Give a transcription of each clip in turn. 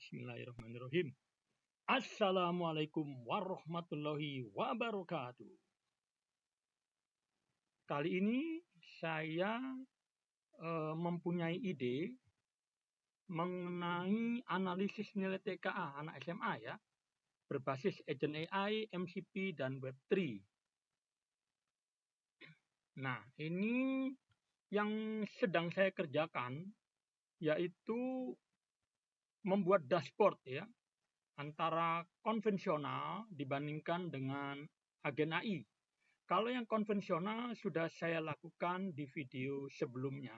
Bismillahirrahmanirrahim. Assalamualaikum warahmatullahi wabarakatuh. Kali ini saya mempunyai ide mengenai analisis nilai TKA anak SMA ya, berbasis Agent AI, MCP, dan Web3. Nah, ini yang sedang saya kerjakan yaitu membuat dashboard ya, antara konvensional dibandingkan dengan agen AI. Kalau yang konvensional sudah saya lakukan di video sebelumnya,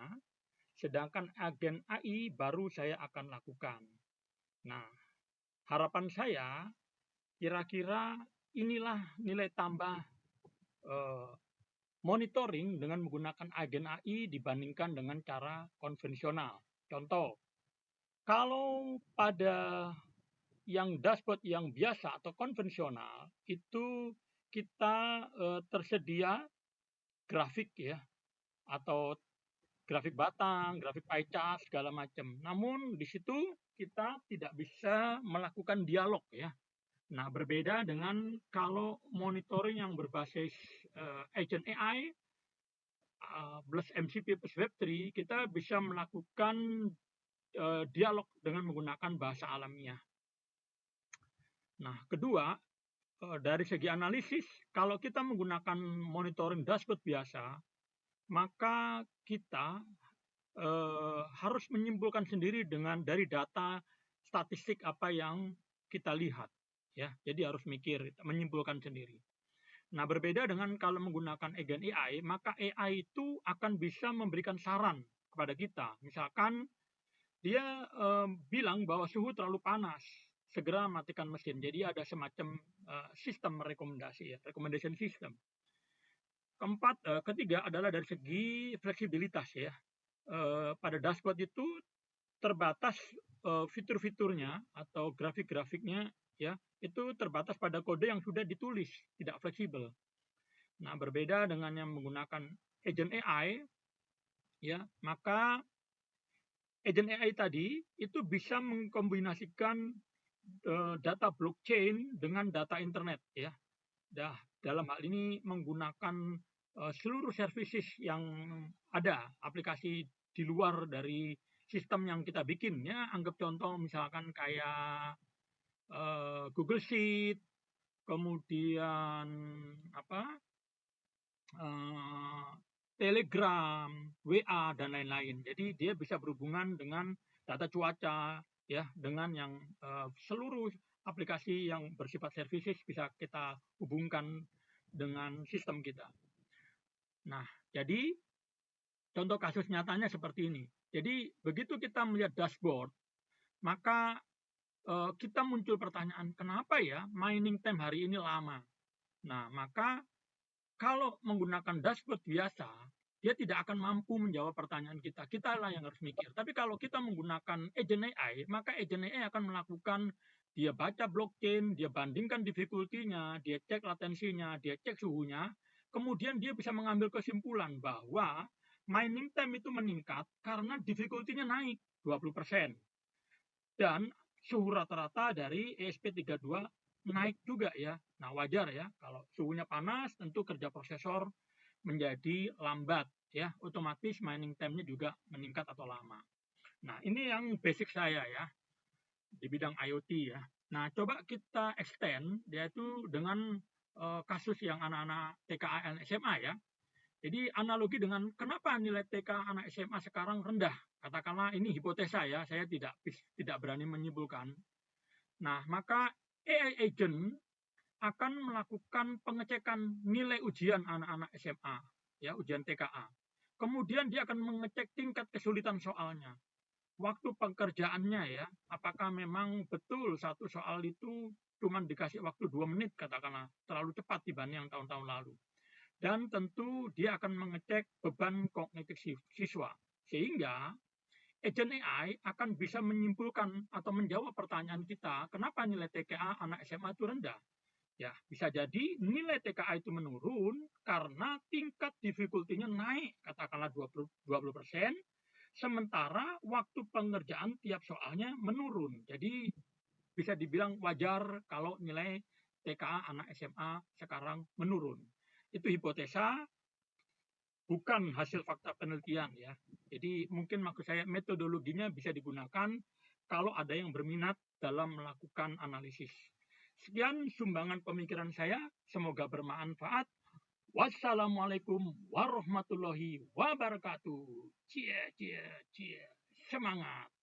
sedangkan agen AI baru saya akan lakukan. Nah, harapan saya kira-kira inilah nilai tambah monitoring dengan menggunakan agen AI dibandingkan dengan cara konvensional. Contoh, kalau pada yang dashboard yang biasa atau konvensional itu kita tersedia grafik ya, atau grafik batang, grafik pie chart segala macam. Namun di situ kita tidak bisa melakukan dialog ya. Nah, berbeda dengan kalau monitoring yang berbasis agent AI plus MCP plus Web3, kita bisa melakukan dialog dengan menggunakan bahasa alamiah. Nah, kedua, dari segi analisis, kalau kita menggunakan monitoring dashboard biasa, maka kita harus menyimpulkan sendiri dari data statistik apa yang kita lihat, ya. Jadi harus mikir, menyimpulkan sendiri. Nah, berbeda dengan kalau menggunakan agen AI, maka AI itu akan bisa memberikan saran kepada kita. Misalkan dia bilang bahwa suhu terlalu panas, segera matikan mesin. Jadi ada semacam sistem rekomendasi ya, recommendation system. Ketiga adalah dari segi fleksibilitas ya. Pada dashboard itu terbatas fitur-fiturnya atau grafik-grafiknya ya, itu terbatas pada kode yang sudah ditulis, tidak fleksibel. Nah, berbeda dengan yang menggunakan agent AI ya, maka agent AI tadi itu bisa mengkombinasikan data blockchain dengan data internet ya. Dalam hal ini menggunakan seluruh services yang ada, aplikasi di luar dari sistem yang kita bikin ya. Anggap contoh misalkan kayak Google Sheet, kemudian Telegram, WA, dan lain-lain. Jadi dia bisa berhubungan dengan data cuaca, ya, dengan yang seluruh aplikasi yang bersifat services bisa kita hubungkan dengan sistem kita. Nah, jadi contoh kasus nyatanya seperti ini. Jadi begitu kita melihat dashboard, maka kita muncul pertanyaan, kenapa ya mining time hari ini lama? Nah, maka kalau menggunakan dashboard biasa, dia tidak akan mampu menjawab pertanyaan kita. Kita lah yang harus mikir. Tapi kalau kita menggunakan agent AI, maka agent AI akan melakukan, dia baca blockchain, dia bandingkan difficulty-nya, dia cek latensinya, dia cek suhunya, kemudian dia bisa mengambil kesimpulan bahwa mining time itu meningkat karena difficulty-nya naik 20%. Dan suhu rata-rata dari ESP32 naik juga ya. Nah, wajar ya, kalau suhunya panas tentu kerja prosesor menjadi lambat ya, otomatis mining time-nya juga meningkat atau lama. Nah, ini yang basic saya ya di bidang IoT ya. Nah, coba kita extend yaitu dengan kasus yang anak-anak TKA dan SMA ya. Jadi analogi dengan kenapa nilai TK anak SMA sekarang rendah. Katakanlah ini hipotesa ya, saya tidak berani menyimpulkan. Nah, maka AI agent akan melakukan pengecekan nilai ujian anak-anak SMA, ya, ujian TKA. Kemudian dia akan mengecek tingkat kesulitan soalnya. Waktu pengerjaannya ya, apakah memang betul satu soal itu cuma dikasih waktu 2 menit katakanlah, terlalu cepat dibanding yang tahun-tahun lalu. Dan tentu dia akan mengecek beban kognitif siswa. Sehingga agent AI akan bisa menyimpulkan atau menjawab pertanyaan kita, kenapa nilai TKA anak SMA itu rendah? Ya, bisa jadi nilai TKA itu menurun karena tingkat difficulty-nya naik, katakanlah 20%, Sementara waktu pengerjaan tiap soalnya menurun. Jadi bisa dibilang wajar kalau nilai TKA anak SMA sekarang menurun. Itu hipotesa, bukan hasil fakta penelitian ya. Jadi mungkin maksud saya metodologinya bisa digunakan kalau ada yang berminat dalam melakukan analisis. Sekian sumbangan pemikiran saya, semoga bermanfaat. Wassalamualaikum warahmatullahi wabarakatuh. Cie, cie, cie. Semangat.